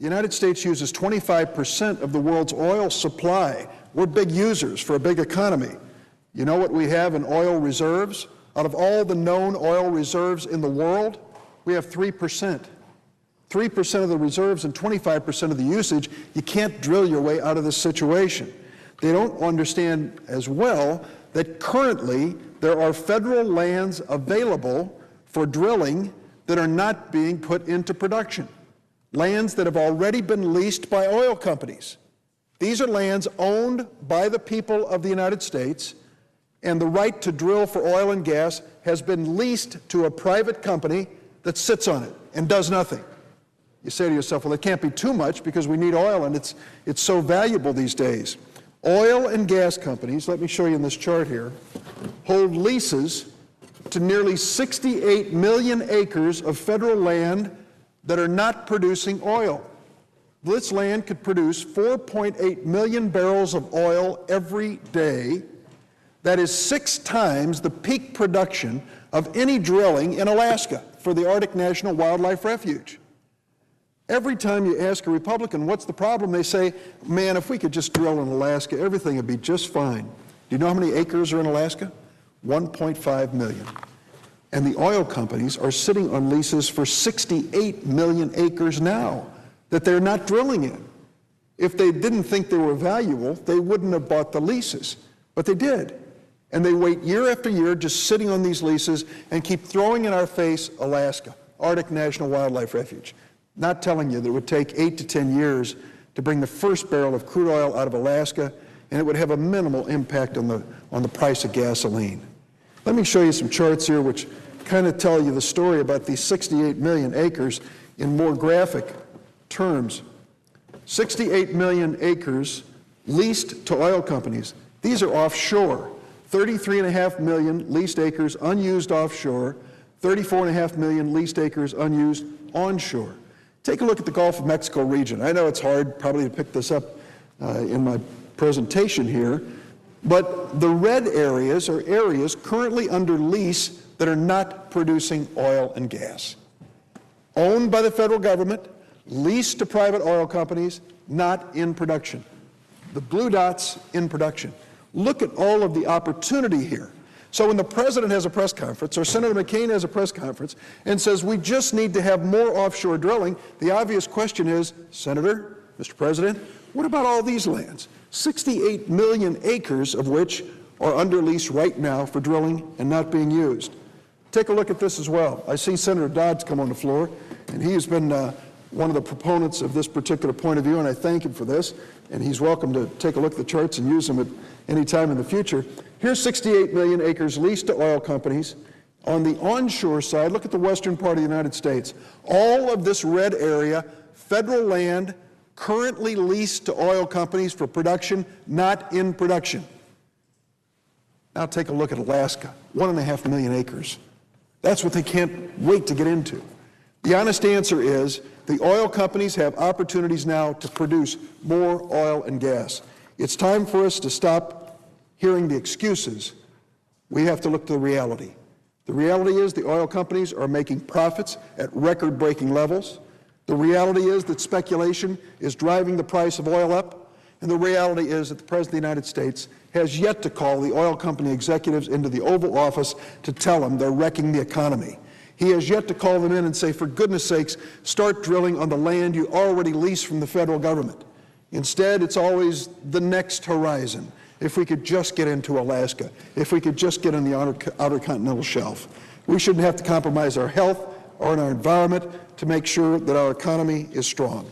The United States uses 25% of the world's oil supply. We're big users for a big economy. You know what we have in oil reserves? Out of all the known oil reserves in the world, we have 3%. 3% of the reserves and 25% of the usage. You can't drill your way out of this situation. They don't understand as well that currently there are federal lands available for drilling that are not being put into production. Lands that have already been leased by oil companies. These are lands owned by the people of the United States, and the right to drill for oil and gas has been leased to a private company that sits on it and does nothing. You say to yourself, well, it can't be too much because we need oil and it's so valuable these days. Oil and gas companies, let me show you in this chart here, hold leases to nearly 68 million acres of federal land that are not producing oil. This land could produce 4.8 million barrels of oil every day. That is 6 times the peak production of any drilling in Alaska for the Arctic National Wildlife Refuge. Every time you ask a Republican, what's the problem? They say, man, if we could just drill in Alaska, everything would be just fine. Do you know how many acres are in Alaska? 1.5 million. And the oil companies are sitting on leases for 68 million acres now that they're not drilling in. If they didn't think they were valuable, they wouldn't have bought the leases, but they did. And they wait year after year just sitting on these leases and keep throwing in our face Alaska, Arctic National Wildlife Refuge. Not telling you that it would take 8 to 10 years to bring the first barrel of crude oil out of Alaska, and it would have a minimal impact on the price of gasoline. Let me show you some charts here which kind of tell you the story about these 68 million acres in more graphic terms. 68 million acres leased to oil companies. These are offshore. 33.5 million leased acres unused offshore, 34.5 million leased acres unused onshore. Take a look at the Gulf of Mexico region. I know it's hard probably to pick this up in my presentation here, but the red areas are areas currently under lease that are not producing oil and gas. Owned by the federal government, leased to private oil companies, not in production. The blue dots in production. Look at all of the opportunity here. So when the president has a press conference, or Senator McCain has a press conference, and says we just need to have more offshore drilling, the obvious question is, Senator, Mr. President, what about all these lands? 68 million acres of which are under lease right now for drilling and not being used. Take a look at this as well. I see Senator Dodd's come on the floor, and he has been one of the proponents of this particular point of view, and I thank him for this, and he's welcome to take a look at the charts and use them at any time in the future. Here's 68 million acres leased to oil companies. On the onshore side, look at the western part of the United States. All of this red area, federal land, currently leased to oil companies for production, not in production. Now take a look at Alaska, 1.5 million acres. That's what they can't wait to get into. The honest answer is the oil companies have opportunities now to produce more oil and gas. It's time for us to stop hearing the excuses. We have to look to the reality. The reality is the oil companies are making profits at record-breaking levels. The reality is that speculation is driving the price of oil up. And the reality is that the President of the United States has yet to call the oil company executives into the Oval Office to tell them they're wrecking the economy. He has yet to call them in and say, for goodness sakes, start drilling on the land you already leased from the federal government. Instead, it's always the next horizon. If we could just get into Alaska, if we could just get on the outer continental shelf. We shouldn't have to compromise our health or our environment to make sure that our economy is strong.